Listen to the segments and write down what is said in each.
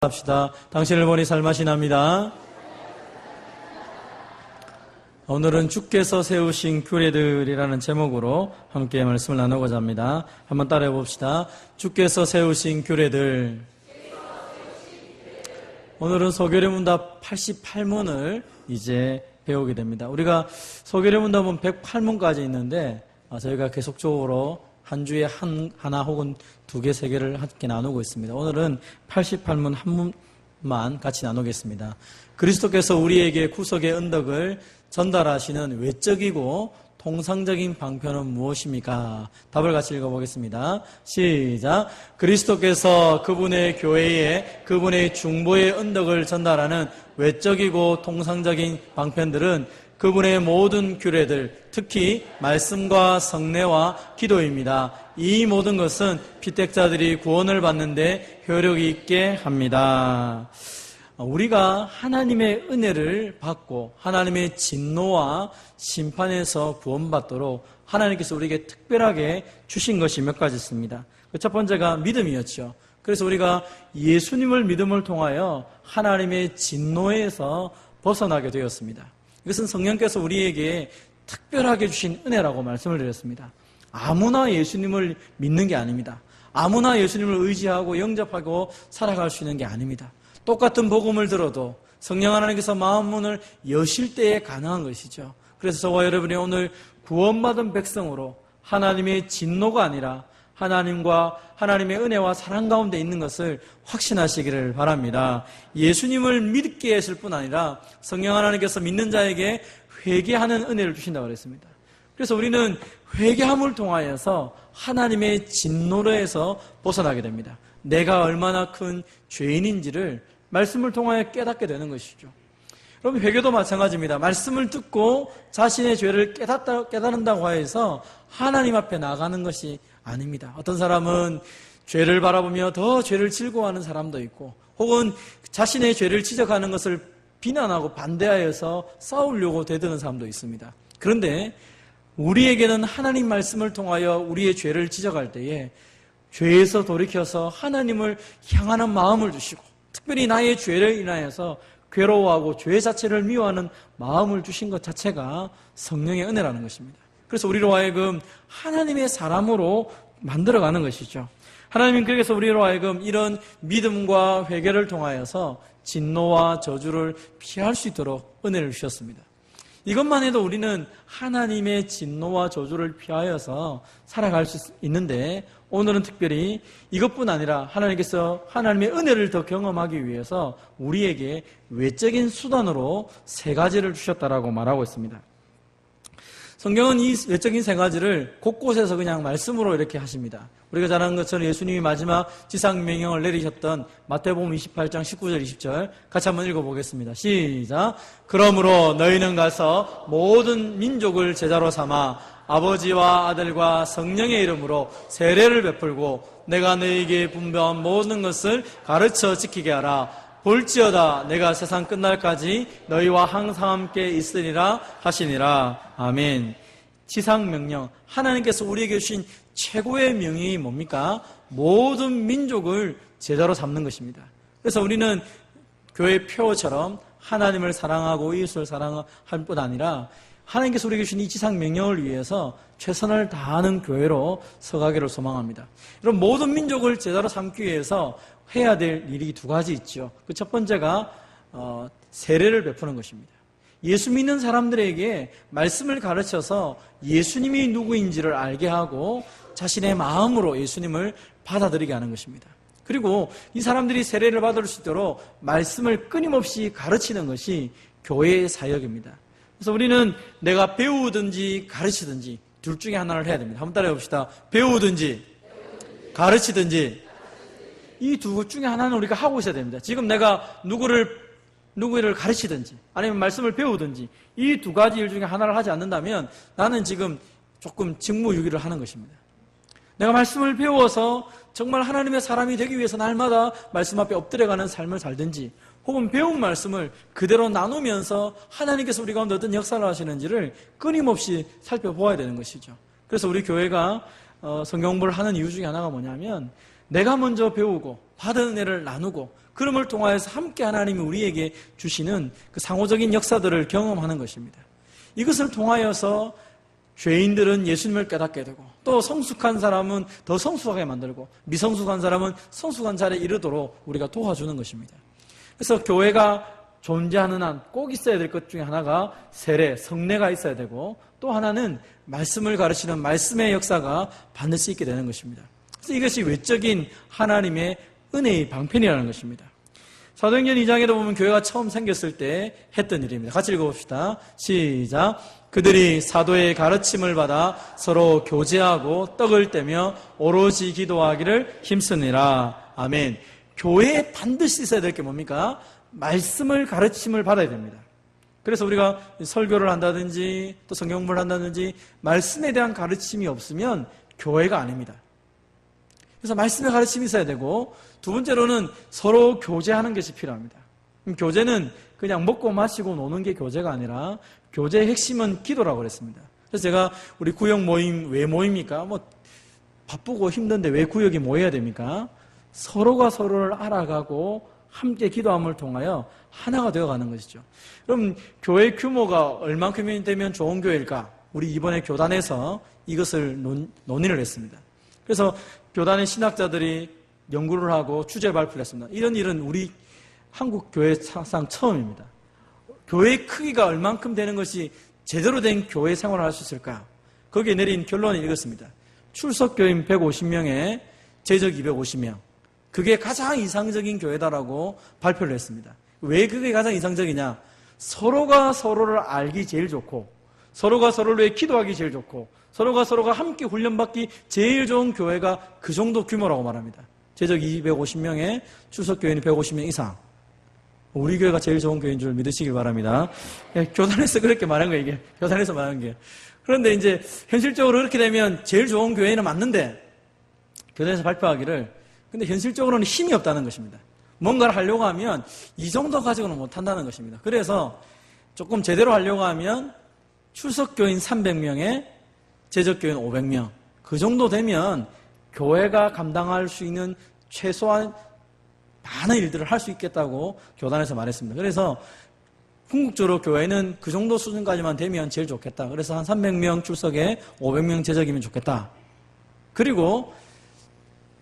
합시다. 당신을 보니 살맛이 납니다. 오늘은 주께서 세우신 규례들이라는 제목으로 함께 말씀을 나누고자 합니다. 한번 따라해 봅시다. 주께서 세우신 규례들. 오늘은 소결의문답 88문을 이제 배우게 됩니다. 우리가 소결의문답은 108문까지 있는데 저희가 계속적으로 한 주에 하나 혹은 두 개, 세 개를 함께 나누고 있습니다. 오늘은 88문 한 문만 같이 나누겠습니다. 그리스도께서 우리에게 구속의 은덕을 전달하시는 외적이고 통상적인 방편은 무엇입니까? 답을 같이 읽어보겠습니다. 시작. 그리스도께서 그분의 교회에 그분의 중보의 은덕을 전달하는 외적이고 통상적인 방편들은 그분의 모든 규례들, 특히 말씀과 성례와 기도입니다. 이 모든 것은 피택자들이 구원을 받는데 효력이 있게 합니다. 우리가 하나님의 은혜를 받고 하나님의 진노와 심판에서 구원받도록 하나님께서 우리에게 특별하게 주신 것이 몇 가지 있습니다. 첫 번째가 믿음이었죠. 그래서 우리가 예수님을 믿음을 통하여 하나님의 진노에서 벗어나게 되었습니다. 이것은 성령께서 우리에게 특별하게 주신 은혜라고 말씀을 드렸습니다. 아무나 예수님을 믿는 게 아닙니다. 아무나 예수님을 의지하고 영접하고 살아갈 수 있는 게 아닙니다. 똑같은 복음을 들어도 성령 하나님께서 마음 문을 여실 때에 가능한 것이죠. 그래서 저와 여러분이 오늘 구원받은 백성으로 하나님의 진노가 아니라 하나님과 하나님의 은혜와 사랑 가운데 있는 것을 확신하시기를 바랍니다. 예수님을 믿게 했을 뿐 아니라 성령 하나님께서 믿는 자에게 회개하는 은혜를 주신다고 그랬습니다. 그래서 우리는 회개함을 통하여서 하나님의 진노로에서 벗어나게 됩니다. 내가 얼마나 큰 죄인인지를 말씀을 통하여 깨닫게 되는 것이죠. 여러분, 회개도 마찬가지입니다. 말씀을 듣고 자신의 죄를 깨닫는다고 해서 하나님 앞에 나가는 것이 아닙니다. 어떤 사람은 죄를 바라보며 더 죄를 즐거워하는 사람도 있고, 혹은 자신의 죄를 지적하는 것을 비난하고 반대하여서 싸우려고 대드는 사람도 있습니다. 그런데 우리에게는 하나님 말씀을 통하여 우리의 죄를 지적할 때에 죄에서 돌이켜서 하나님을 향하는 마음을 주시고, 특별히 나의 죄를 인하여서 괴로워하고 죄 자체를 미워하는 마음을 주신 것 자체가 성령의 은혜라는 것입니다. 그래서 우리로 하여금 하나님의 사람으로 만들어가는 것이죠. 하나님은 그래서 우리로 하여금 이런 믿음과 회개를 통하여서 진노와 저주를 피할 수 있도록 은혜를 주셨습니다. 이것만 해도 우리는 하나님의 진노와 저주를 피하여서 살아갈 수 있는데, 오늘은 특별히 이것뿐 아니라 하나님께서 하나님의 은혜를 더 경험하기 위해서 우리에게 외적인 수단으로 세 가지를 주셨다라고 말하고 있습니다. 성경은 이 외적인 세 가지를 곳곳에서 그냥 말씀으로 이렇게 하십니다. 우리가 잘 아는 것처럼 예수님이 마지막 지상명령을 내리셨던 마태복음 28장 19절 20절 같이 한번 읽어보겠습니다. 시작. 그러므로 너희는 가서 모든 민족을 제자로 삼아 아버지와 아들과 성령의 이름으로 세례를 베풀고 내가 너희에게 분배한 모든 것을 가르쳐 지키게 하라. 볼지어다 내가 세상 끝날까지 너희와 항상 함께 있으리라 하시니라. 아멘. 지상명령, 하나님께서 우리에게 주신 최고의 명령이 뭡니까? 모든 민족을 제자로 삼는 것입니다. 그래서 우리는 교회 표처럼 하나님을 사랑하고 이웃을 사랑할 뿐 아니라 하나님께서 우리에게 주신 이 지상명령을 위해서 최선을 다하는 교회로 서가기를 소망합니다. 여러분, 모든 민족을 제자로 삼기 위해서 해야 될 일이 두 가지 있죠. 그 첫 번째가 세례를 베푸는 것입니다. 예수 믿는 사람들에게 말씀을 가르쳐서 예수님이 누구인지를 알게 하고 자신의 마음으로 예수님을 받아들이게 하는 것입니다. 그리고 이 사람들이 세례를 받을 수 있도록 말씀을 끊임없이 가르치는 것이 교회의 사역입니다. 그래서 우리는 내가 배우든지 가르치든지 둘 중에 하나를 해야 됩니다. 한번 따라해 봅시다. 배우든지 가르치든지 이 두 중에 하나는 우리가 하고 있어야 됩니다. 지금 내가 누구를 가르치든지 아니면 말씀을 배우든지 이 두 가지 일 중에 하나를 하지 않는다면 나는 지금 조금 직무유기를 하는 것입니다. 내가 말씀을 배워서 정말 하나님의 사람이 되기 위해서 날마다 말씀 앞에 엎드려가는 삶을 살든지, 혹은 배운 말씀을 그대로 나누면서 하나님께서 우리 가운데 어떤 역사를 하시는지를 끊임없이 살펴보아야 되는 것이죠. 그래서 우리 교회가 성경 공부를 하는 이유 중에 하나가 뭐냐면, 내가 먼저 배우고 받은 은혜를 나누고 그럼을 통하여서 함께 하나님이 우리에게 주시는 그 상호적인 역사들을 경험하는 것입니다. 이것을 통하여서 죄인들은 예수님을 깨닫게 되고 또 성숙한 사람은 더 성숙하게 만들고 미성숙한 사람은 성숙한 자리에 이르도록 우리가 도와주는 것입니다. 그래서 교회가 존재하는 한 꼭 있어야 될 것 중에 하나가 세례, 성례가 있어야 되고 또 하나는 말씀을 가르치는 말씀의 역사가 반드시 있게 되는 것입니다. 그래서 이것이 외적인 하나님의 은혜의 방편이라는 것입니다. 사도행전 2장에도 보면 교회가 처음 생겼을 때 했던 일입니다. 같이 읽어봅시다. 시작. 그들이 사도의 가르침을 받아 서로 교제하고 떡을 떼며 오로지 기도하기를 힘쓰니라. 아멘. 교회에 반드시 있어야 될 게 뭡니까? 말씀을 가르침을 받아야 됩니다. 그래서 우리가 설교를 한다든지 또 성경 공부를 한다든지 말씀에 대한 가르침이 없으면 교회가 아닙니다. 그래서 말씀의 가르침이 있어야 되고 두 번째로는 서로 교제하는 것이 필요합니다. 교제는 그냥 먹고 마시고 노는 게 교제가 아니라 교제의 핵심은 기도라고 그랬습니다. 그래서 제가 우리 구역 모임 왜 모입니까? 바쁘고 힘든데 왜 구역이 모여야 됩니까? 서로가 서로를 알아가고 함께 기도함을 통하여 하나가 되어가는 것이죠. 그럼 교회 규모가 얼만큼이 되면 좋은 교회일까? 우리 이번에 교단에서 이것을 논의를 했습니다. 그래서 교단의 신학자들이 연구를 하고 주제 발표를 했습니다. 이런 일은 우리 한국 교회 사상 처음입니다. 교회의 크기가 얼만큼 되는 것이 제대로 된 교회 생활을 할 수 있을까? 거기에 내린 결론이 이것입니다. 출석교인 150명에 제적 250명. 그게 가장 이상적인 교회다라고 발표를 했습니다. 왜 그게 가장 이상적이냐? 서로가 서로를 알기 제일 좋고 서로가 서로를 위해 기도하기 제일 좋고 서로가 함께 훈련받기 제일 좋은 교회가 그 정도 규모라고 말합니다. 제적 250명에 출석교인이 150명 이상. 우리 교회가 제일 좋은 교회인 줄 믿으시길 바랍니다. 교단에서 그렇게 말한 거예요, 이게. 교단에서 말한 게. 그런데 이제 현실적으로 그렇게 되면 제일 좋은 교회는 맞는데 교단에서 발표하기를 근데 현실적으로는 힘이 없다는 것입니다. 뭔가를 하려고 하면 이 정도 가지고는 못한다는 것입니다. 그래서 조금 제대로 하려고 하면 출석교인 300명에 제적교인 500명 그 정도 되면 교회가 감당할 수 있는 최소한 많은 일들을 할 수 있겠다고 교단에서 말했습니다. 그래서 궁극적으로 교회는 그 정도 수준까지만 되면 제일 좋겠다. 그래서 한 300명 출석에 500명 제적이면 좋겠다. 그리고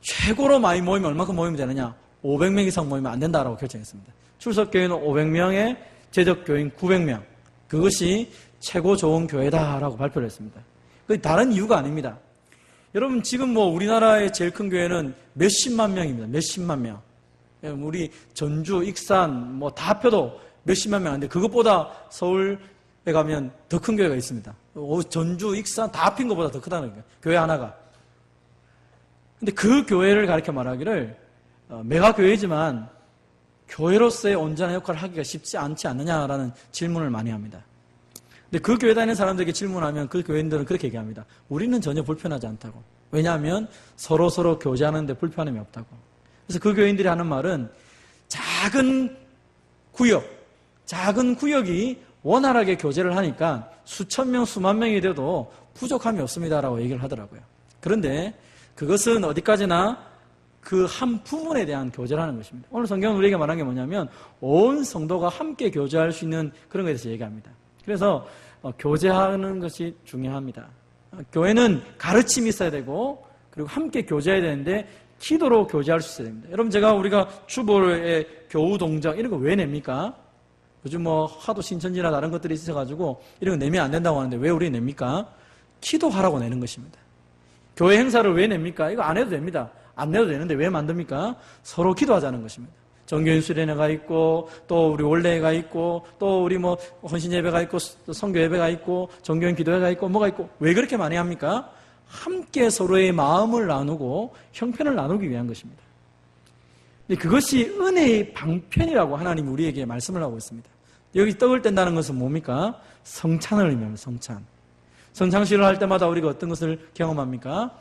최고로 많이 모이면 얼마큼 모이면 되느냐? 500명 이상 모이면 안 된다라고 결정했습니다. 출석교인은 500명에 제적교인 900명. 그것이 최고 좋은 교회다라고 발표를 했습니다. 그 다른 이유가 아닙니다. 여러분 지금 우리나라의 제일 큰 교회는 몇십만 명입니다. 몇십만 명. 우리 전주, 익산 다 합쳐도 몇십만 명인데 그것보다 서울에 가면 더 큰 교회가 있습니다. 전주, 익산 다 합힌 것보다 더 크다는 거예요. 교회 하나가. 근데 그 교회를 가리켜 말하기를 메가 교회지만 교회로서의 온전한 역할을 하기가 쉽지 않지 않느냐라는 질문을 많이 합니다. 근데 그 교회 다니는 사람들에게 질문하면 그 교인들은 그렇게 얘기합니다. 우리는 전혀 불편하지 않다고. 왜냐하면 서로 교제하는데 불편함이 없다고. 그래서 그 교인들이 하는 말은 작은 구역이 원활하게 교제를 하니까 수천 명, 수만 명이 돼도 부족함이 없습니다라고 얘기를 하더라고요. 그런데 그것은 어디까지나 그 한 부분에 대한 교제라는 것입니다. 오늘 성경은 우리에게 말한 게 뭐냐면 온 성도가 함께 교제할 수 있는 그런 것에 대해서 얘기합니다. 그래서 교제하는 것이 중요합니다. 교회는 가르침이 있어야 되고 그리고 함께 교제해야 되는데 기도로 교제할 수 있어야 됩니다. 여러분 우리가 주보의 교우 동정 이런 거 왜 냅니까? 요즘 하도 신천지나 다른 것들이 있어가지고 이런 거 내면 안 된다고 하는데 왜 우리 냅니까? 기도하라고 내는 것입니다. 교회 행사를 왜 냅니까? 이거 안 해도 됩니다. 안 내도 되는데 왜 만듭니까? 서로 기도하자는 것입니다. 정교인 수련회가 있고 또 우리 원례회가 있고 또 우리 헌신예배가 있고 또 성교예배가 있고 정교인 기도회가 있고 뭐가 있고 왜 그렇게 많이 합니까? 함께 서로의 마음을 나누고 형편을 나누기 위한 것입니다. 근데 그것이 은혜의 방편이라고 하나님이 우리에게 말씀을 하고 있습니다. 여기 떡을 뗀다는 것은 뭡니까? 성찬을 의미합니다. 성찬식을 할 때마다 우리가 어떤 것을 경험합니까?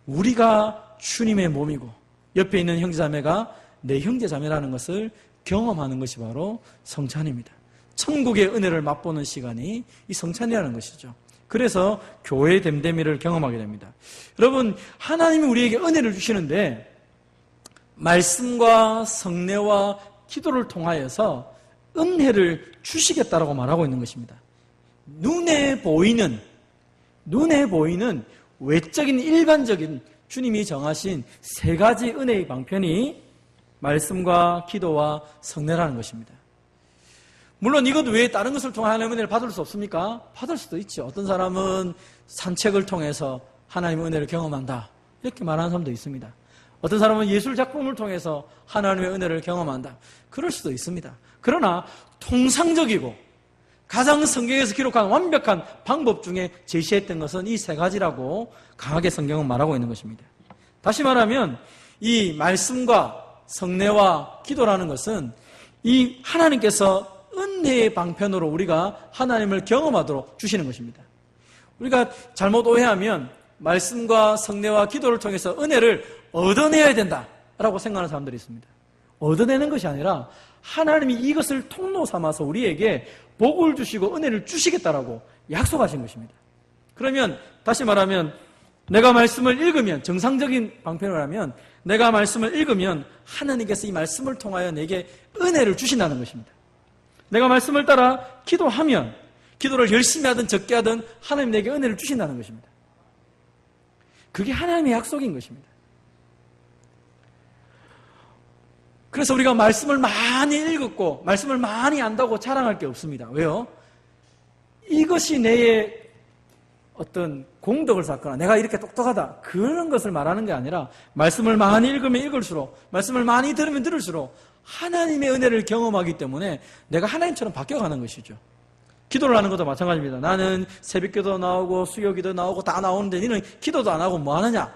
우리가 주님의 몸이고 옆에 있는 형제자매가 내 형제자매라는 것을 경험하는 것이 바로 성찬입니다. 천국의 은혜를 맛보는 시간이 이 성찬이라는 것이죠. 그래서 교회의 됨됨이를 경험하게 됩니다. 여러분 하나님이 우리에게 은혜를 주시는데 말씀과 성례와 기도를 통하여서 은혜를 주시겠다라고 말하고 있는 것입니다. 눈에 보이는 외적인 일반적인 주님이 정하신 세 가지 은혜의 방편이 말씀과 기도와 성례라는 것입니다. 물론 이것 외에 다른 것을 통해 하나님의 은혜를 받을 수 없습니까? 받을 수도 있죠. 어떤 사람은 산책을 통해서 하나님의 은혜를 경험한다, 이렇게 말하는 사람도 있습니다. 어떤 사람은 예술 작품을 통해서 하나님의 은혜를 경험한다, 그럴 수도 있습니다. 그러나 통상적이고 가장 성경에서 기록한 완벽한 방법 중에 제시했던 것은 이 세 가지라고 강하게 성경은 말하고 있는 것입니다. 다시 말하면 이 말씀과 성례와 기도라는 것은 이 하나님께서 은혜의 방편으로 우리가 하나님을 경험하도록 주시는 것입니다. 우리가 잘못 오해하면 말씀과 성례와 기도를 통해서 은혜를 얻어내야 된다라고 생각하는 사람들이 있습니다. 얻어내는 것이 아니라 하나님이 이것을 통로 삼아서 우리에게 복을 주시고 은혜를 주시겠다라고 약속하신 것입니다. 그러면 다시 말하면 내가 말씀을 읽으면, 정상적인 방편을 하면 내가 말씀을 읽으면 하나님께서 이 말씀을 통하여 내게 은혜를 주신다는 것입니다. 내가 말씀을 따라 기도하면, 기도를 열심히 하든 적게 하든 하나님 내게 은혜를 주신다는 것입니다. 그게 하나님의 약속인 것입니다. 그래서 우리가 말씀을 많이 읽었고 말씀을 많이 안다고 자랑할 게 없습니다. 왜요? 이것이 내의 어떤 공덕을 쌓거나 내가 이렇게 똑똑하다, 그런 것을 말하는 게 아니라 말씀을 많이 읽으면 읽을수록, 말씀을 많이 들으면 들을수록 하나님의 은혜를 경험하기 때문에 내가 하나님처럼 바뀌어가는 것이죠. 기도를 하는 것도 마찬가지입니다. 나는 새벽기도 나오고 수요기도 나오고 다 나오는데 너는 기도도 안 하고 뭐 하느냐?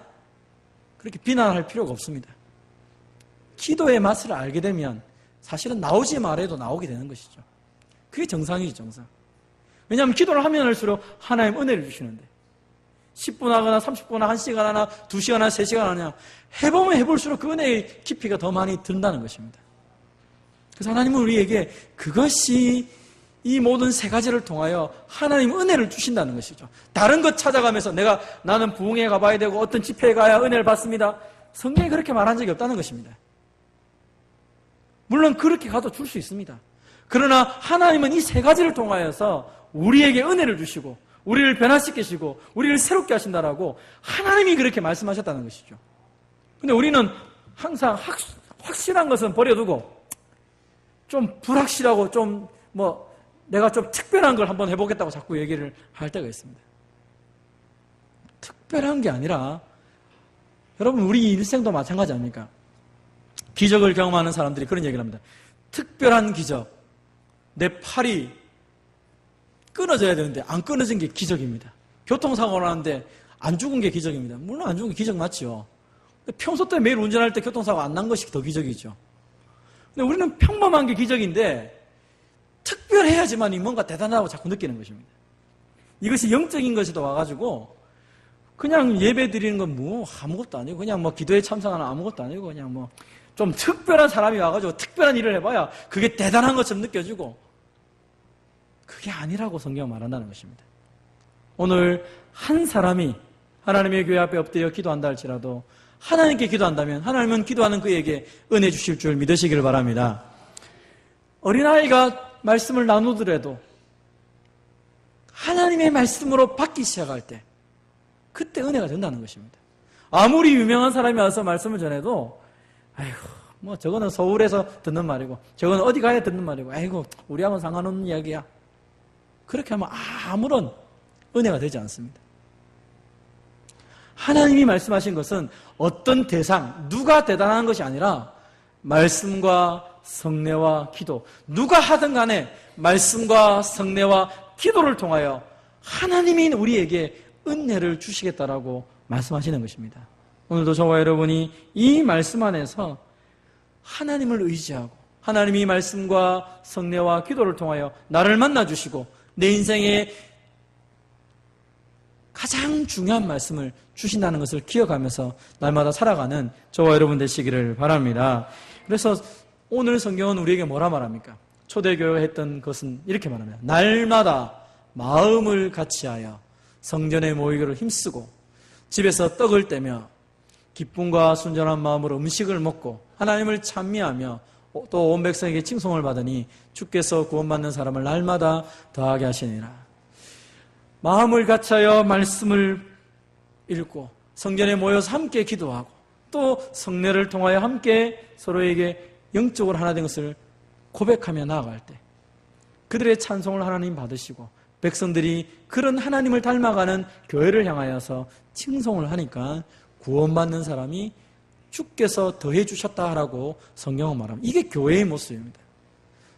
그렇게 비난할 필요가 없습니다. 기도의 맛을 알게 되면 사실은 나오지 말아도 나오게 되는 것이죠. 그게 정상이지, 정상. 왜냐하면 기도를 하면 할수록 하나님 은혜를 주시는데 10분 하거나 30분 하나 1시간 하나 2시간 하나 3시간 하냐, 해보면 해볼수록 그 은혜의 깊이가 더 많이 든다는 것입니다. 그래서 하나님은 우리에게 그것이 이 모든 세 가지를 통하여 하나님 은혜를 주신다는 것이죠. 다른 것 찾아가면서 나는 부흥회 가봐야 되고 어떤 집회에 가야 은혜를 받습니다, 성경이 그렇게 말한 적이 없다는 것입니다. 물론 그렇게 가도 줄 수 있습니다. 그러나 하나님은 이 세 가지를 통하여서 우리에게 은혜를 주시고 우리를 변화시키시고 우리를 새롭게 하신다라고 하나님이 그렇게 말씀하셨다는 것이죠. 근데 우리는 항상 확실한 것은 버려두고 좀 불확실하고 좀 내가 좀 특별한 걸 한번 해보겠다고 자꾸 얘기를 할 때가 있습니다. 특별한 게 아니라 여러분, 우리 일생도 마찬가지 아닙니까? 기적을 경험하는 사람들이 그런 얘기를 합니다. 특별한 기적. 내 팔이 끊어져야 되는데 안 끊어진 게 기적입니다. 교통사고가 나는데 안 죽은 게 기적입니다. 물론 안 죽은 게 기적 맞죠. 평소 때 매일 운전할 때 교통사고 안 난 것이 더 기적이죠. 근데 우리는 평범한 게 기적인데 특별해야지만이 뭔가 대단하다고 자꾸 느끼는 것입니다. 이것이 영적인 것이도 와가지고 그냥 예배 드리는 건 아무것도 아니고 그냥 기도에 참석하는 아무것도 아니고 그냥 좀 특별한 사람이 와가지고 특별한 일을 해봐야 그게 대단한 것처럼 느껴지고, 그게 아니라고 성경은 말한다는 것입니다. 오늘 한 사람이 하나님의 교회 앞에 엎드려 기도한다 할지라도 하나님께 기도한다면 하나님은 기도하는 그에게 은혜 주실 줄 믿으시기를 바랍니다. 어린아이가 말씀을 나누더라도 하나님의 말씀으로 받기 시작할 때 그때 은혜가 된다는 것입니다. 아무리 유명한 사람이 와서 말씀을 전해도 아이고 저거는 서울에서 듣는 말이고 저거는 어디 가야 듣는 말이고 아이고 우리하고는 상관없는 이야기야, 그렇게 하면 아무런 은혜가 되지 않습니다. 하나님이 말씀하신 것은 어떤 대상, 누가 대단한 것이 아니라 말씀과 성례와 기도, 누가 하든 간에 말씀과 성례와 기도를 통하여 하나님이 우리에게 은혜를 주시겠다라고 말씀하시는 것입니다. 오늘도 저와 여러분이 이 말씀 안에서 하나님을 의지하고 하나님이 말씀과 성례와 기도를 통하여 나를 만나주시고 내 인생에 가장 중요한 말씀을 주신다는 것을 기억하면서 날마다 살아가는 저와 여러분 되시기를 바랍니다. 그래서 오늘 성경은 우리에게 뭐라 말합니까? 초대교회가 했던 것은 이렇게 말합니다. 날마다 마음을 같이하여 성전에 모이기를 힘쓰고 집에서 떡을 떼며 기쁨과 순전한 마음으로 음식을 먹고 하나님을 찬미하며 또 온 백성에게 칭송을 받으니 주께서 구원받는 사람을 날마다 더하게 하시니라. 마음을 같이하여 말씀을 읽고 성전에 모여서 함께 기도하고 또 성례를 통하여 함께 서로에게 영적으로 하나 된 것을 고백하며 나아갈 때 그들의 찬송을 하나님 받으시고 백성들이 그런 하나님을 닮아가는 교회를 향하여서 칭송을 하니까 구원받는 사람이 주께서 더해 주셨다라고 성경은 말합니다. 이게 교회의 모습입니다.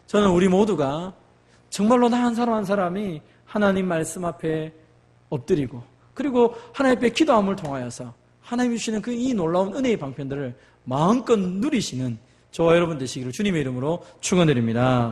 저는 우리 모두가 정말로 나 한 사람 한 사람이 하나님 말씀 앞에 엎드리고 그리고 하나님 앞에 기도함을 통하여서 하나님 주시는 그 이 놀라운 은혜의 방편들을 마음껏 누리시는 저와 여러분 되시기를 주님의 이름으로 축원드립니다.